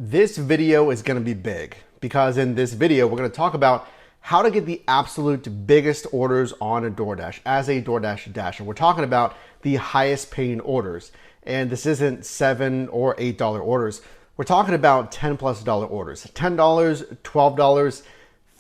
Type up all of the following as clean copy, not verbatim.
This video is going to be big because in this video, we're going to talk about how to get the absolute biggest orders on a DoorDash as a DoorDash Dasher. We're talking about the highest paying orders. And this isn't $7 or $8 orders. We're talking about $10+ orders, $10, $12,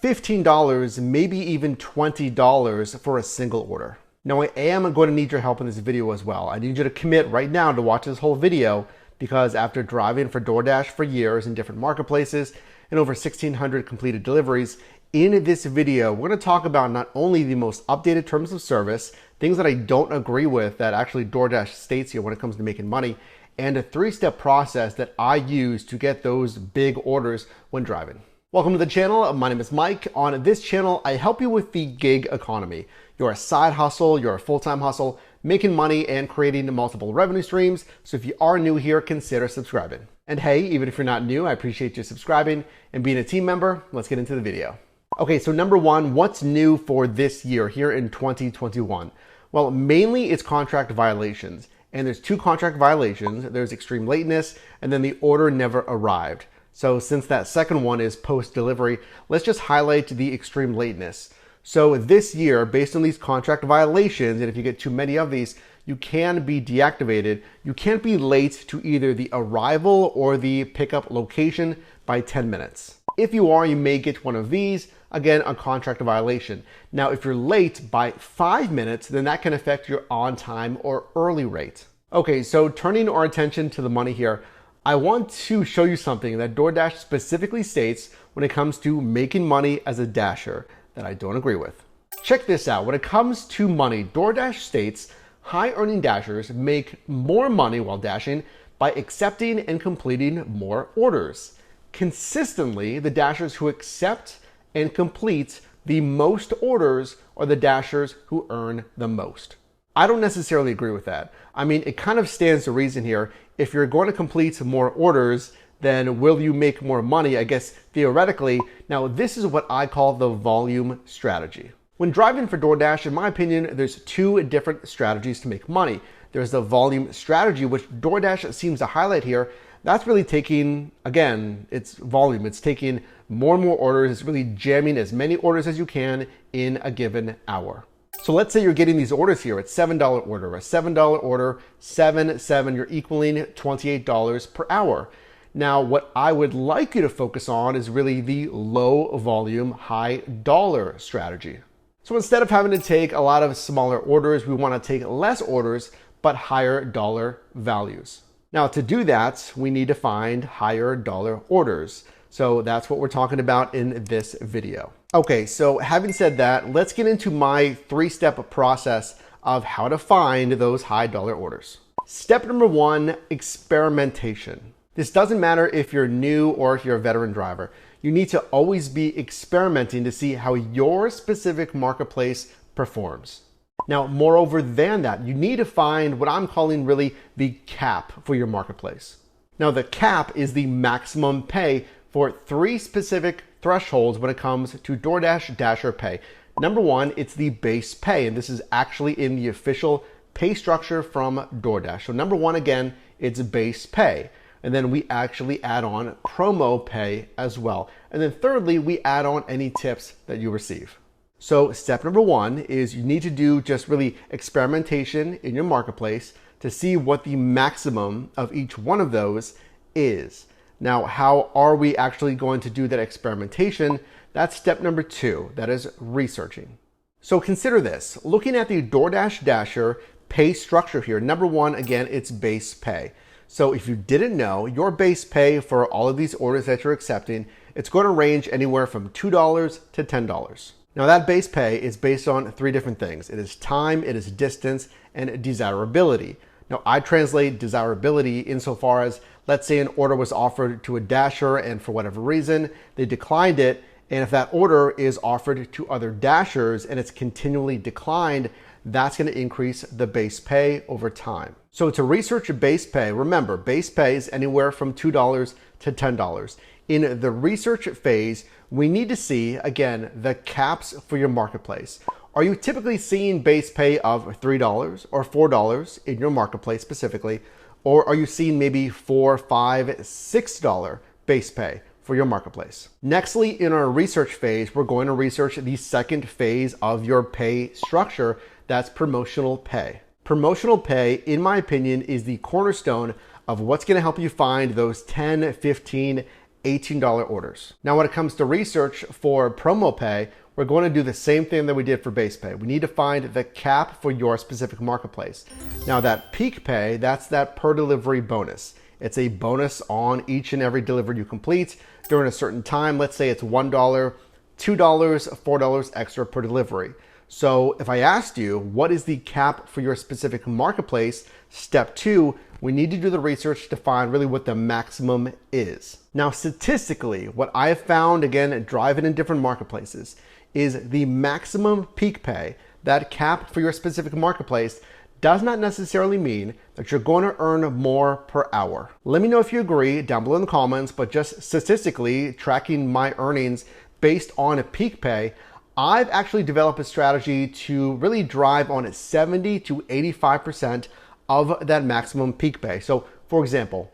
$15, maybe even $20 for a single order. Now, I am going to need your help in this video as well. I need you to commit right now to watch this whole video because after driving for DoorDash for years in different marketplaces and over 1,600 completed deliveries, in this video, we're going to talk about not only the most updated terms of service, things that I don't agree with that actually DoorDash states here when it comes to making money, and a 3-step process that I use to get those big orders when driving. Welcome to the channel. My name is Mike. On this channel, I help you with the gig economy. You're a side hustle, you're a full-time hustle, making money and creating multiple revenue streams. So if you are new here, consider subscribing. And hey, even if you're not new, I appreciate you subscribing and being a team member. Let's get into the video. Okay, so number one, what's new for this year here in 2021? Well, mainly it's contract violations. And there's 2 contract violations. There's extreme lateness and then the order never arrived. So since that second one is post-delivery, let's just highlight the extreme lateness. So this year, based on these contract violations, and if you get too many of these, you can be deactivated. You can't be late to either the arrival or the pickup location by 10 minutes. If you are, you may get one of these, again, a contract violation. Now, if you're late by 5 minutes, then that can affect your on-time or early rate. Okay, so turning our attention to the money here, I want to show you something that DoorDash specifically states when it comes to making money as a Dasher that I don't agree with. Check this out. When it comes to money, DoorDash states high-earning Dashers make more money while dashing by accepting and completing more orders. Consistently, the Dashers who accept and complete the most orders are the Dashers who earn the most. I don't necessarily agree with that. I mean, it kind of stands to reason here. If you're going to complete more orders, then will you make more money? I guess theoretically. Now, this is what I call the volume strategy. When driving for DoorDash, in my opinion, there's 2 different strategies to make money. There's the volume strategy, which DoorDash seems to highlight here. That's really taking, again, it's volume. It's taking more and more orders. It's really jamming as many orders as you can in a given hour. So let's say you're getting these orders here at $7 order, a $7 order, 7, you're equaling $28 per hour. Now, what I would like you to focus on is really the low volume, high dollar strategy. So instead of having to take a lot of smaller orders, we want to take less orders, but higher dollar values. Now, to do that, we need to find higher dollar orders. So that's what we're talking about in this video. Okay, so having said that, let's get into my 3-step process of how to find those high dollar orders. Step number 1, experimentation. This doesn't matter if you're new or if you're a veteran driver. You need to always be experimenting to see how your specific marketplace performs. Now, moreover than that, you need to find what I'm calling really the cap for your marketplace. Now, the cap is the maximum pay for 3 specific thresholds when it comes to DoorDash Dasher pay. Number 1, it's the base pay, and this is actually in the official pay structure from DoorDash. So number 1, again, it's base pay. And then we actually add on promo pay as well. And then thirdly, we add on any tips that you receive. So step number 1 is you need to do just really experimentation in your marketplace to see what the maximum of each one of those is. Now, how are we actually going to do that experimentation? That's step number 2, that is researching. So consider this, looking at the DoorDash Dasher pay structure here, number 1, again, it's base pay. So if you didn't know, your base pay for all of these orders that you're accepting, it's going to range anywhere from $2 to $10. Now that base pay is based on 3 different things. It is time, it is distance, and desirability. Now I translate desirability insofar as, let's say an order was offered to a Dasher and for whatever reason, they declined it. And if that order is offered to other Dashers and it's continually declined, that's going to increase the base pay over time. So to research base pay, remember, base pay is anywhere from $2 to $10. In the research phase, we need to see, again, the caps for your marketplace. Are you typically seeing base pay of $3 or $4 in your marketplace specifically? Or are you seeing maybe $4, $5, $6 base pay for your marketplace. Nextly, in our research phase, we're going to research the second phase of your pay structure. That's promotional pay. Promotional pay, in my opinion, is the cornerstone of what's going to help you find those $10, $15, $18 orders. Now, when it comes to research for promo pay, we're going to do the same thing that we did for base pay. We need to find the cap for your specific marketplace. Now, that peak pay, that's that per delivery bonus. It's a bonus on each and every delivery you complete during a certain time. Let's say it's $1, $2, $4 extra per delivery. So if I asked you, what is the cap for your specific marketplace? Step 2, we need to do the research to find really what the maximum is. Now, statistically, what I have found, again, driving in different marketplaces, is the maximum peak pay, that cap for your specific marketplace, does not necessarily mean that you're going to earn more per hour. Let me know if you agree down below in the comments, but just statistically, tracking my earnings based on a peak pay, I've actually developed a strategy to really drive on 70 to 85% of that maximum peak pay. So for example,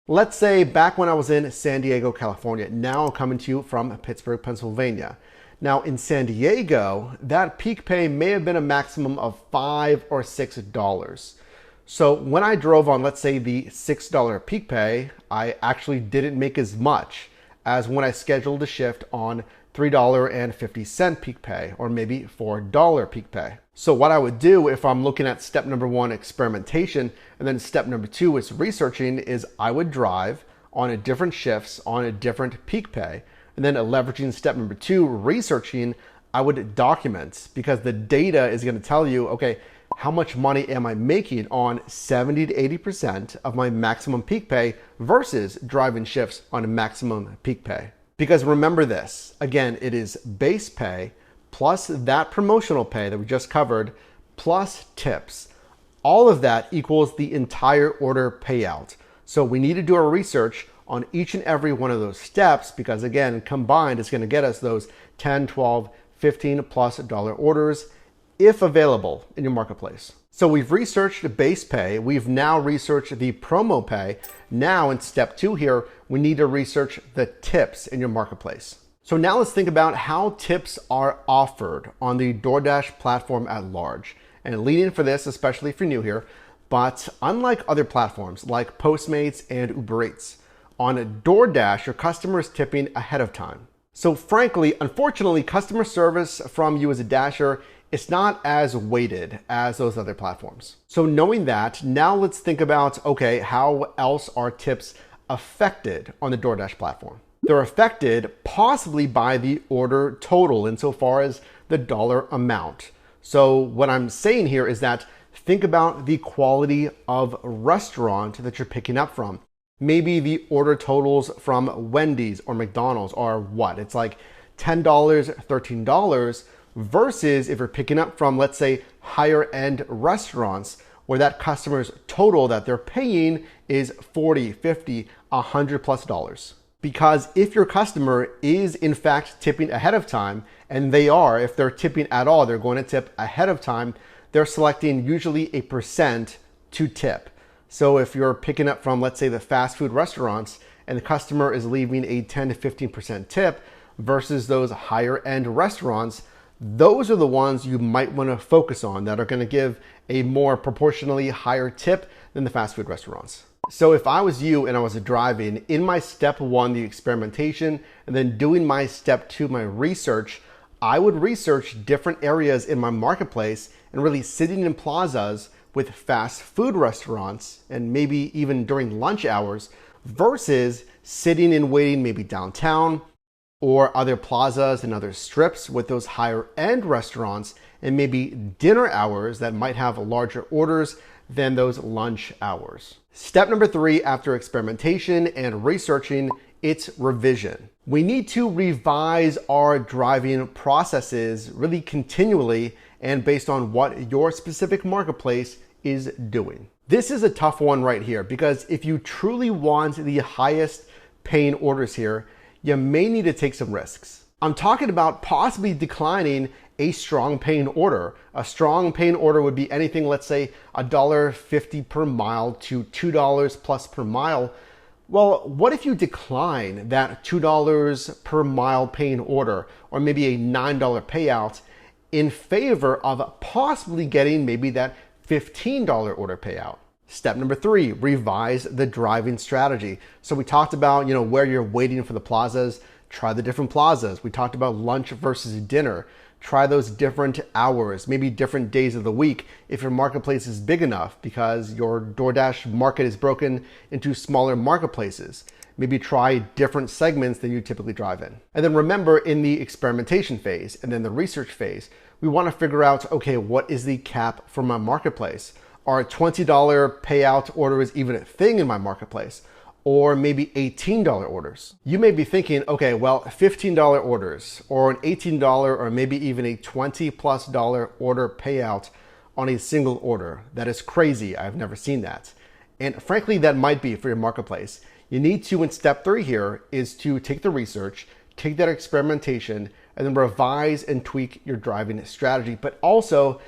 let's say back when I was in San Diego, California, now I'm coming to you from Pittsburgh, Pennsylvania. Now in San Diego, that peak pay may have been a maximum of $5 or $6. So when I drove on, let's say the $6 peak pay, I actually didn't make as much as when I scheduled a shift on $3.50 peak pay, or maybe $4 peak pay. So what I would do if I'm looking at step number 1, experimentation, and then step number 2 is researching, is I would drive on a different shifts on a different peak pay. And then leveraging step number 2, researching, I would document, because the data is going to tell you, okay, how much money am I making on 70 to 80% of my maximum peak pay versus driving shifts on a maximum peak pay. Because remember this, again, it is base pay plus that promotional pay that we just covered, plus tips. All of that equals the entire order payout. So we need to do our research on each and every one of those steps, because again, combined, it's going to get us those 10, 12, 15 plus dollar orders if available in your marketplace. So we've researched base pay. We've now researched the promo pay. Now in step 2 here, we need to research the tips in your marketplace. So now let's think about how tips are offered on the DoorDash platform at large. And lean in for this, especially if you're new here, but unlike other platforms like Postmates and Uber Eats, on DoorDash, your customer is tipping ahead of time. So frankly, unfortunately, customer service from you as a Dasher, it's not as weighted as those other platforms. So knowing that, now let's think about, okay, how else are tips affected on the DoorDash platform? They're affected possibly by the order total insofar as the dollar amount. So what I'm saying here is that think about the quality of restaurant that you're picking up from. Maybe the order totals from Wendy's or McDonald's are what? It's like $10, $13 versus if you're picking up from, let's say, higher end restaurants where that customer's total that they're paying is $40, $50, $100 plus dollars. Because if your customer is in fact tipping ahead of time, and they are, if they're tipping at all, they're going to tip ahead of time, they're selecting usually a percent to tip. So if you're picking up from, let's say, the fast food restaurants and the customer is leaving a 10 to 15% tip versus those higher end restaurants, those are the ones you might want to focus on that are going to give a more proportionally higher tip than the fast food restaurants. So if I was you and I was driving, in my step 1, the experimentation, and then doing my step 2, my research, I would research different areas in my marketplace and really sitting in plazas with fast food restaurants and maybe even during lunch hours versus sitting and waiting maybe downtown or other plazas and other strips with those higher end restaurants and maybe dinner hours that might have larger orders than those lunch hours. Step number 3, after experimentation and researching, it's revision. We need to revise our driving processes really continually and based on what your specific marketplace is doing. This is a tough one right here because if you truly want the highest paying orders here, you may need to take some risks. I'm talking about possibly declining a strong paying order. A strong paying order would be anything, let's say $1.50 per mile to $2 plus per mile. Well, what if you decline that $2 per mile paying order or maybe a $9 payout in favor of possibly getting maybe that $15 order payout? Step number 3, revise the driving strategy. So we talked about, where you're waiting for the plazas. Try the different plazas. We talked about lunch versus dinner. Try those different hours, maybe different days of the week if your marketplace is big enough because your DoorDash market is broken into smaller marketplaces. Maybe try different segments than you typically drive in. And then remember, in the experimentation phase and then the research phase, we want to figure out, okay, what is the cap for my marketplace? Are $20 payout orders even a thing in my marketplace? Or maybe $18 orders. You may be thinking, okay, well, $15 orders or an $18 or maybe even a $20+ order payout on a single order. That is crazy. I've never seen that. And frankly, that might be for your marketplace. You need to, in step 3 here, is to take the research, take that experimentation, and then revise and tweak your driving strategy, but also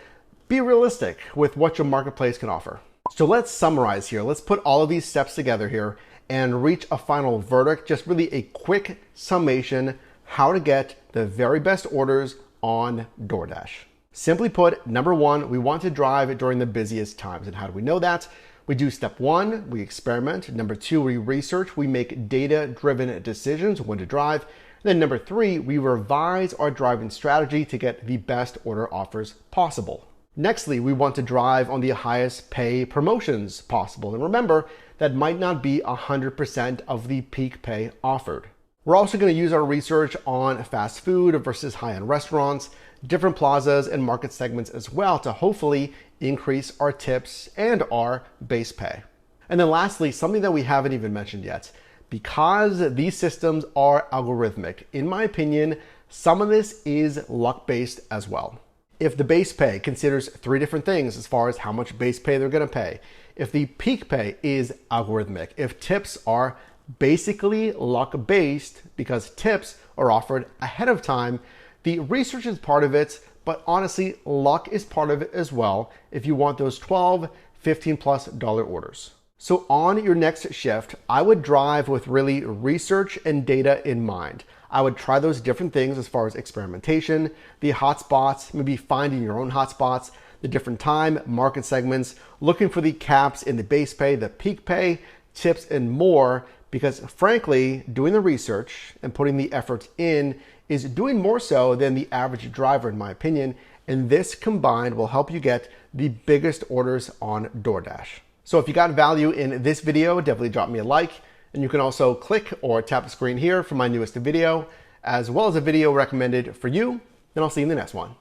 be realistic with what your marketplace can offer. So let's summarize here. Let's put all of these steps together here and reach a final verdict, just really a quick summation, how to get the very best orders on DoorDash. Simply put, number 1, we want to drive during the busiest times. And how do we know that? We do step 1, we experiment. Number 2, we research. We make data-driven decisions when to drive. And then number 3, we revise our driving strategy to get the best order offers possible. Nextly, we want to drive on the highest pay promotions possible. And remember, that might not be 100% of the peak pay offered. We're also going to use our research on fast food versus high-end restaurants, different plazas and market segments as well to hopefully increase our tips and our base pay. And then lastly, something that we haven't even mentioned yet, because these systems are algorithmic, in my opinion, some of this is luck-based as well. If the base pay considers 3 different things as far as how much base pay they're going to pay, if the peak pay is algorithmic, if tips are basically luck-based because tips are offered ahead of time, the research is part of it, but honestly, luck is part of it as well if you want those $12, $15+ orders. So on your next shift, I would drive with really research and data in mind. I would try those different things as far as experimentation, the hotspots, maybe finding your own hotspots, the different time, market segments, looking for the caps in the base pay, the peak pay, tips, and more, because frankly, doing the research and putting the effort in is doing more so than the average driver, in my opinion, and this combined will help you get the biggest orders on DoorDash. So if you got value in this video, definitely drop me a like, and you can also click or tap the screen here for my newest video, as well as a video recommended for you, and I'll see you in the next one.